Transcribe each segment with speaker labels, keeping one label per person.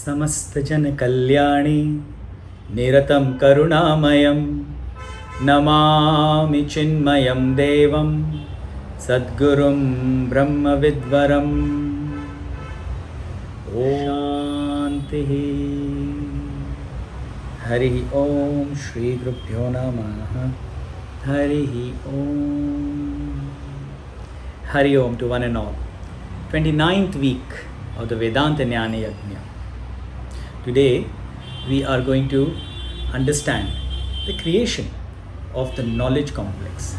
Speaker 1: समस्तजनकल्याणे निरतं करुणामयं नमामि चिन्मयं देवं सद्गुरुं ब्रह्मविद्वरम्। शान्तिः। हरिः ॐ श्रीगुरुभ्यो नमः। हरिः ॐ। Hari Om to one and all. 29th week of the Vedanta Jnana Yajna. Today we are going to understand the creation of the knowledge complex.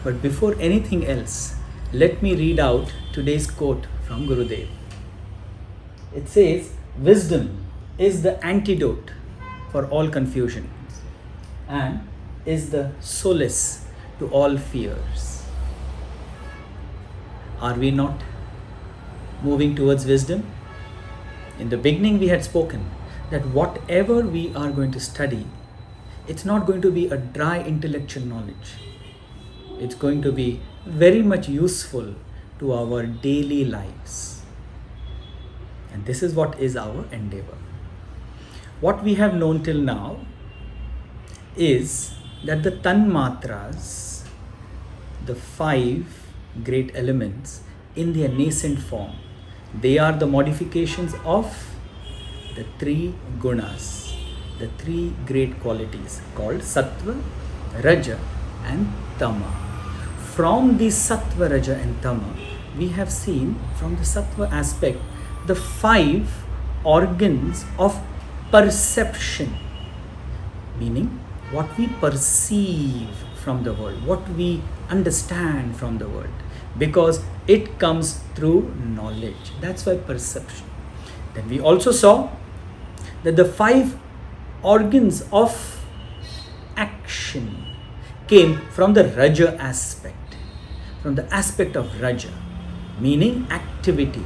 Speaker 1: But before anything else, let me read out today's quote from Gurudev. It says, "Wisdom is the antidote for all confusion and is the solace to all fears." Are we not moving towards wisdom? In the beginning we had spoken that whatever we are going to study, it's not going to be a dry intellectual knowledge. It's going to be very much useful to our daily lives. And this is what is our endeavor. What we have known till now is that the Tanmatras, the 5 great elements in their nascent form, they are the modifications of the 3 gunas, the 3 great qualities called Sattva, Raja and Tama. From the Sattva, Raja and Tama, we have seen from the Sattva aspect the 5 organs of perception, meaning what we perceive from the world, what we understand from the world, because it comes through knowledge. That's why perception. Then we also saw that the 5 organs of action came from the Raja aspect, from the aspect of Raja, meaning activity.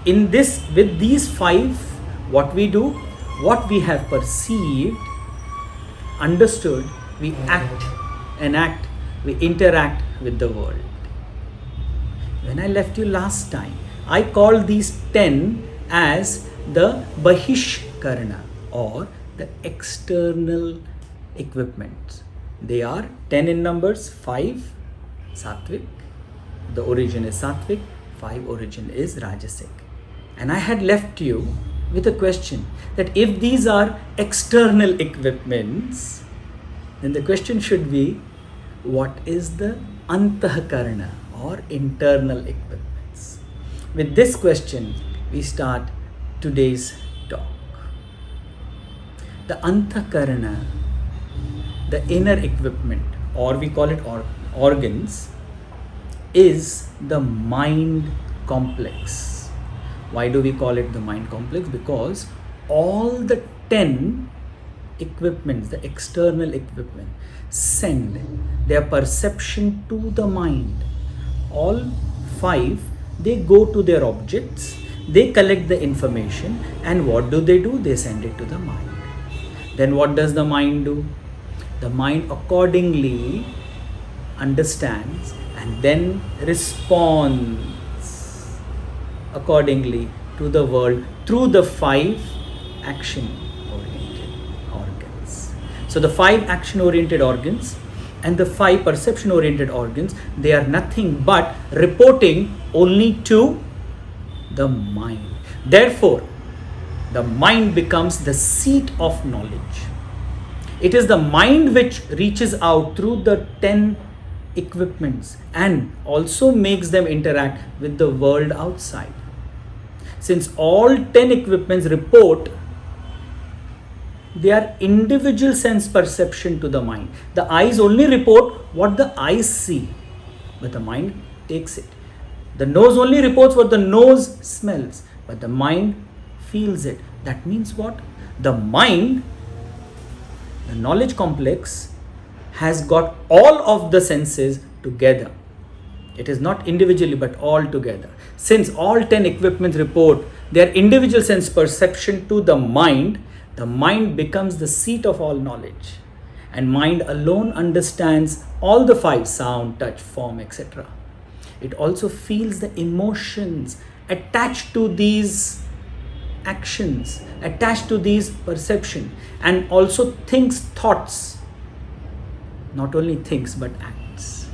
Speaker 1: In this, with these 5, what we do, what we have perceived, understood, we act, enact, we interact with the world. When I left you last time, I called these 10 as the Bahishkarana, or the external equipments. They are 10 in numbers, 5 Sattvic, the origin is Sattvic, 5 origin is Rajasic. And I had left you with a question that if these are external equipments, then the question should be, what is the Antahakarana or internal equipments? With this question, we start today's talk. The Antakarana, the inner equipment, or we call it organs, is the mind complex. Why do we call it the mind complex? Because all the 10 equipments, the external equipment, send their perception to the mind. All 5, they go to their objects, they collect the information, and what do? They send it to the mind. Then what does the mind do? The mind accordingly understands and then responds accordingly to the world through the 5 action-oriented organs. So the 5 action-oriented organs and the 5 perception-oriented organs, they are nothing but reporting only to the mind. Therefore, the mind becomes the seat of knowledge. It is the mind which reaches out through the 10 equipments and also makes them interact with the world outside. Since all 10 equipments report their individual sense perception to the mind. The eyes only report what the eyes see, but the mind takes it. The nose only reports what the nose smells, but the mind feels it. That means what? The mind, the knowledge complex, has got all of the senses together. It is not individually but all together. Since all 10 equipments report their individual sense perception to the mind becomes the seat of all knowledge. And mind alone understands all the 5: sound, touch, form, etc. It also feels the emotions attached to these actions attached to these perception, and also thinks thoughts, not only thinks but acts.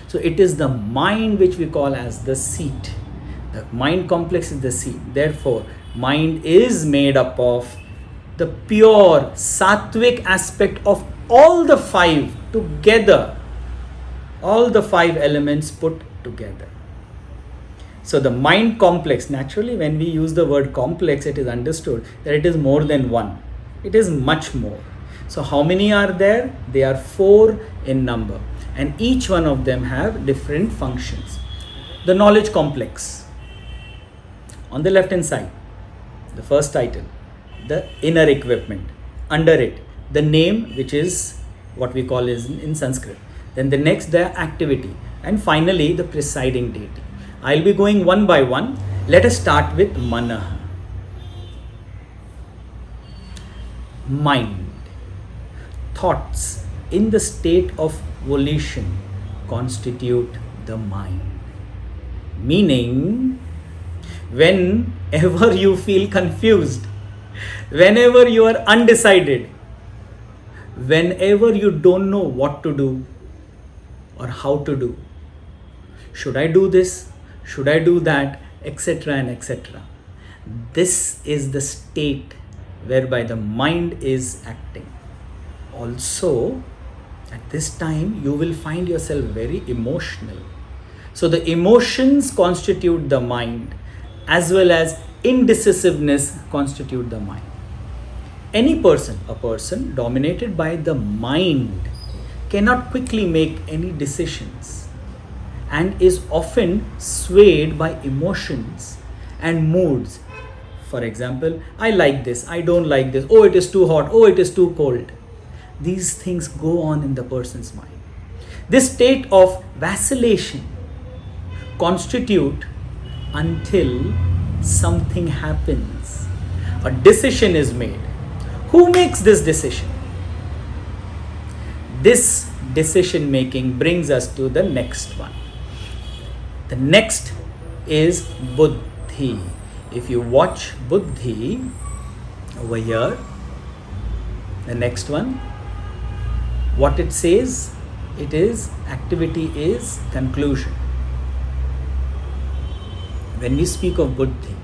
Speaker 1: So it is the mind which we call as the seat. The mind complex is the seat. Therefore, mind is made up of the pure sattvic aspect of all the five together, all the five elements put together. So the mind complex, naturally when we use the word complex, it is understood that it is more than one. It is much more. So how many are there? They are 4 in number, and each one of them have different functions. The knowledge complex. On the left hand side, the first title, the inner equipment. Under it, the name, which is what we call is in Sanskrit. Then the next, the activity, and finally the presiding deity. I'll be going one by one. Let us start with Manah. Mind. Thoughts in the state of volition constitute the mind. Meaning, whenever you feel confused, whenever you are undecided, whenever you don't know what to do or how to do, should I do this, should I do that, etc. and etc. This is the state whereby the mind is acting. Also, at this time, you will find yourself very emotional. So the emotions constitute the mind, as well as indecisiveness constitute the mind. Any person, a person dominated by the mind, cannot quickly make any decisions and is often swayed by emotions and moods. For example, I like this, I don't like this, oh it is too hot, oh it is too cold. These things go on in the person's mind. This state of vacillation constitute until something happens. A decision is made. Who makes this decision? This decision making brings us to the next one. The next is Buddhi. If you watch Buddhi over here, the next one, what it says, it is activity is conclusion. When we speak of Buddhi,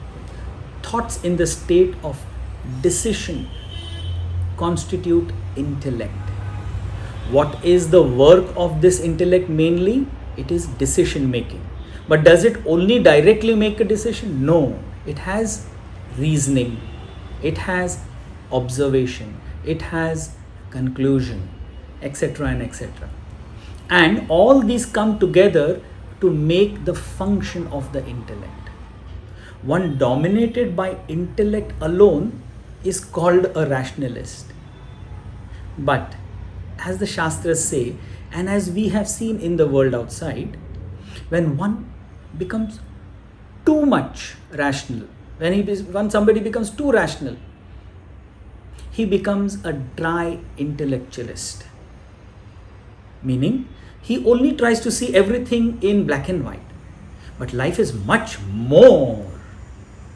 Speaker 1: thoughts in the state of decision constitute intellect. What is the work of this intellect mainly? It is decision making. But does it only directly make a decision? No. It has reasoning, it has observation, it has conclusion, etc. and etc. And all these come together to make the function of the intellect. One dominated by intellect alone is called a rationalist. But as the Shastras say, and as we have seen in the world outside, when one becomes too much rational, when somebody becomes too rational, he becomes a dry intellectualist. Meaning, he only tries to see everything in black and white. But life is much more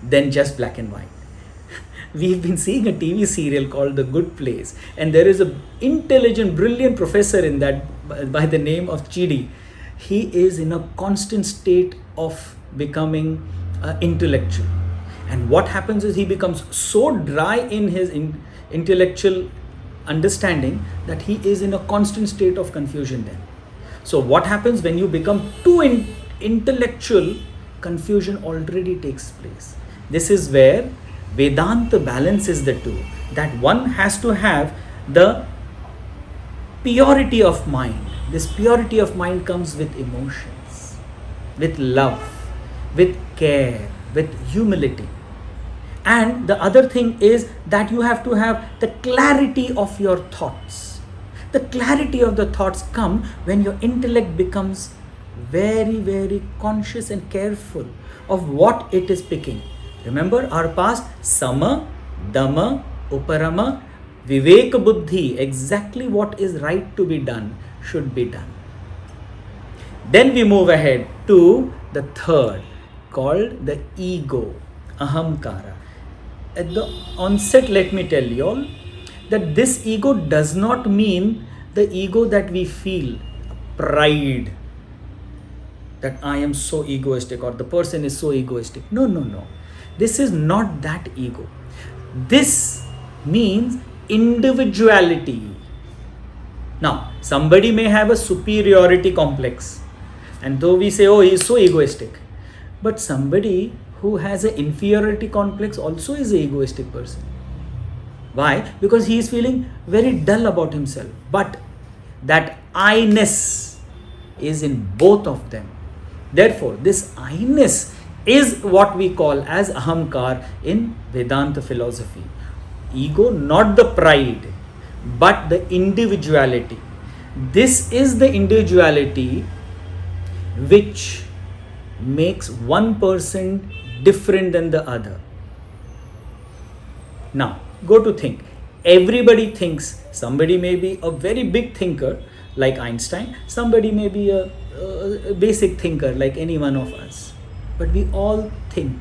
Speaker 1: than just black and white. We've been seeing a TV serial called The Good Place, and there is an intelligent, brilliant professor in that by the name of Chidi. He is in a constant state of becoming intellectual. And what happens is he becomes so dry in his intellectual understanding that he is in a constant state of confusion then. So what happens when you become too intellectual? Confusion already takes place. This is where Vedanta balances the two, that one has to have the purity of mind. This purity of mind comes with emotions, with love, with care, with humility. And the other thing is that you have to have the clarity of your thoughts. The clarity of the thoughts come when your intellect becomes very, very conscious and careful of what it is picking. Remember our past, Sama, Dama, Uparama, Viveka Buddhi, exactly what is right to be done should be done. Then we move ahead to the third, called the ego, Ahamkara. at the onset, let me tell you all that this ego does not mean the ego that we feel, pride, that I am so egoistic or the person is so egoistic. No, no, no. This is not that ego. This means individuality. Now, somebody may have a superiority complex, and though we say, oh, he is so egoistic, but somebody who has an inferiority complex also is an egoistic person. Why? Because he is feeling very dull about himself. But that I-ness is in both of them. Therefore, this I-ness is what we call as ahamkar in Vedanta philosophy. Ego, not the pride, but the individuality. This is the individuality which makes one person different than the other. Now, go to think. Everybody thinks. Somebody may be a very big thinker like Einstein. Somebody may be a basic thinker like any one of us. But we all think.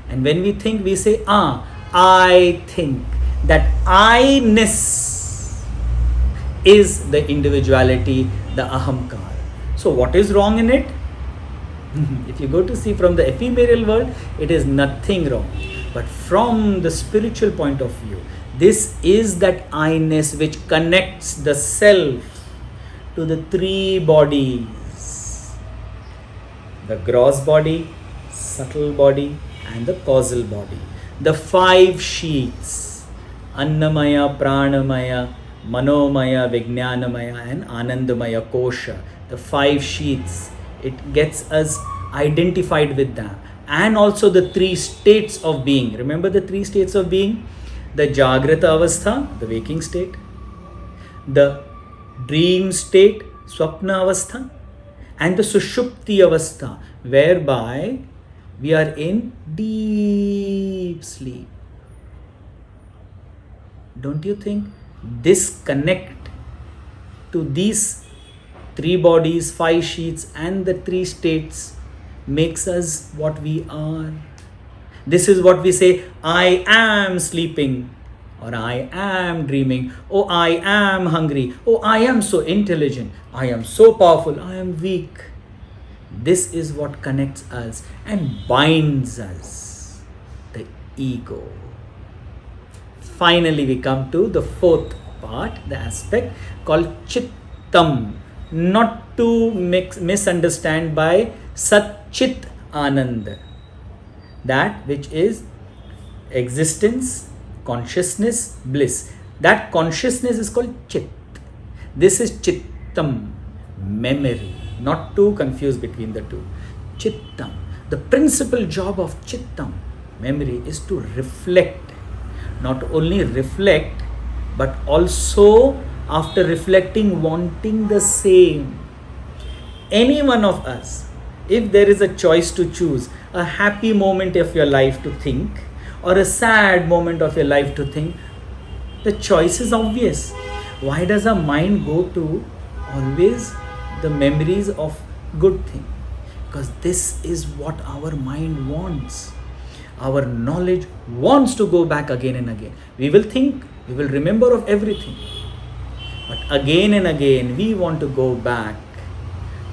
Speaker 1: And when we think, we say, I think. That I-ness is the individuality, the ahamkar. So what is wrong in it? If you go to see from the ephemeral world, it is nothing wrong. But from the spiritual point of view, this is that I-ness which connects the self to the three bodies. The gross body, subtle body, and the causal body. The five sheaths, Annamaya, Pranamaya, Manomaya, Vijnanamaya, and Anandamaya Kosha. The five sheaths. It gets us identified with them. And also the three states of being. Remember the three states of being? The Jagrata Avastha, the waking state. The dream state, Swapna Avastha. And the Sushupti Avastha, whereby we are in deep sleep. Don't you think this connect to these three bodies, five sheets, and the three states makes us what we are? This is what we say, I am sleeping, or I am dreaming, oh, I am hungry, oh, I am so intelligent, I am so powerful, I am weak. This is what connects us and binds us, the ego. Finally, we come to the fourth part, the aspect called Chittam. Not to misunderstand by Satchit Anand, that which is existence, consciousness, bliss. That consciousness is called Chit. This is Chittam, memory. Not to confuse between the two. Chittam. The principal job of Chittam, memory, is to reflect. Not only reflect, but also after reflecting, wanting the same. Any one of us, if there is a choice to choose a happy moment of your life to think or a sad moment of your life to think, the choice is obvious. Why does our mind go to always the memories of good thing? Because this is what our mind wants. Our knowledge wants to go back again and again. We will think, we will remember of everything. But again and again, we want to go back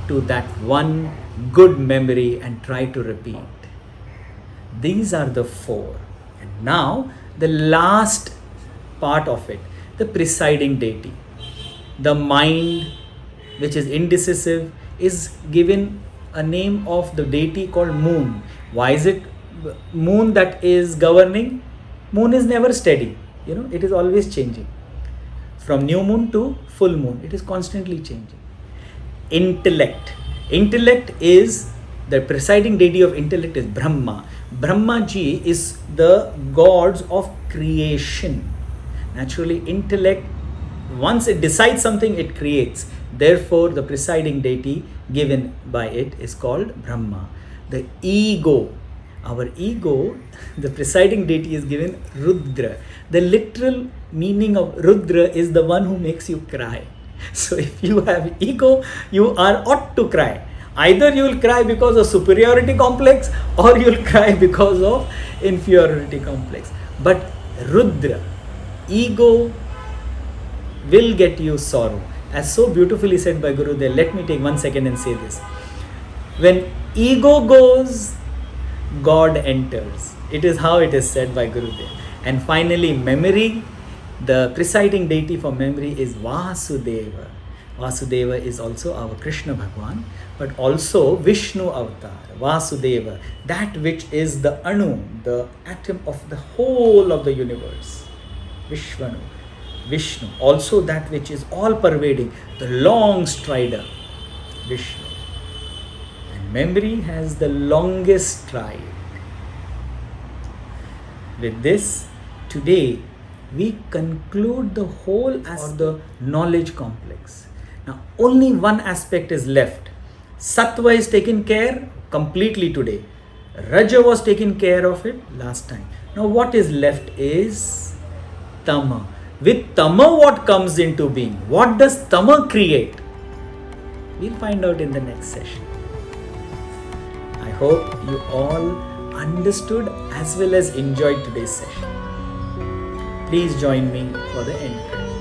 Speaker 1: to that one good memory and try to repeat. These are the four. And now, the last part of it, the presiding deity. The mind, which is indecisive, is given a name of the deity called Moon. Why is it Moon that is governing? Moon is never steady. It is always changing. From new moon to full moon, it is constantly changing. Intellect. Intellect is, the presiding deity of intellect is Brahma. Brahma ji is the gods of creation. Naturally, intellect, once it decides something, it creates. Therefore, the presiding deity given by it is called Brahma. The ego. Our ego, the presiding deity is given Rudra. The literal meaning of Rudra is the one who makes you cry. So if you have ego, you ought to cry. Either you will cry because of superiority complex or you will cry because of inferiority complex. But Rudra, ego will get you sorrow. As so beautifully said by Gurudev, let me take 1 second and say this. When ego goes, God enters. It is how it is said by Gurudev. And finally, memory, the presiding deity for memory is Vasudeva. Vasudeva is also our Krishna Bhagwan, but also Vishnu avatar, Vasudeva, that which is the Anu, the atom of the whole of the universe. Vishvanu, Vishnu, also that which is all pervading, the long strider, Vishnu. And memory has the longest stride. With this, today we conclude the whole as the knowledge complex. Now only one aspect is left. Sattva is taken care completely today. Raja was taken care of it last time. Now what is left is Tama. With Tama, what comes into being? What does Tama create? We'll find out in the next session. I hope you all understood as well as enjoyed today's session. Please join me for the end credits.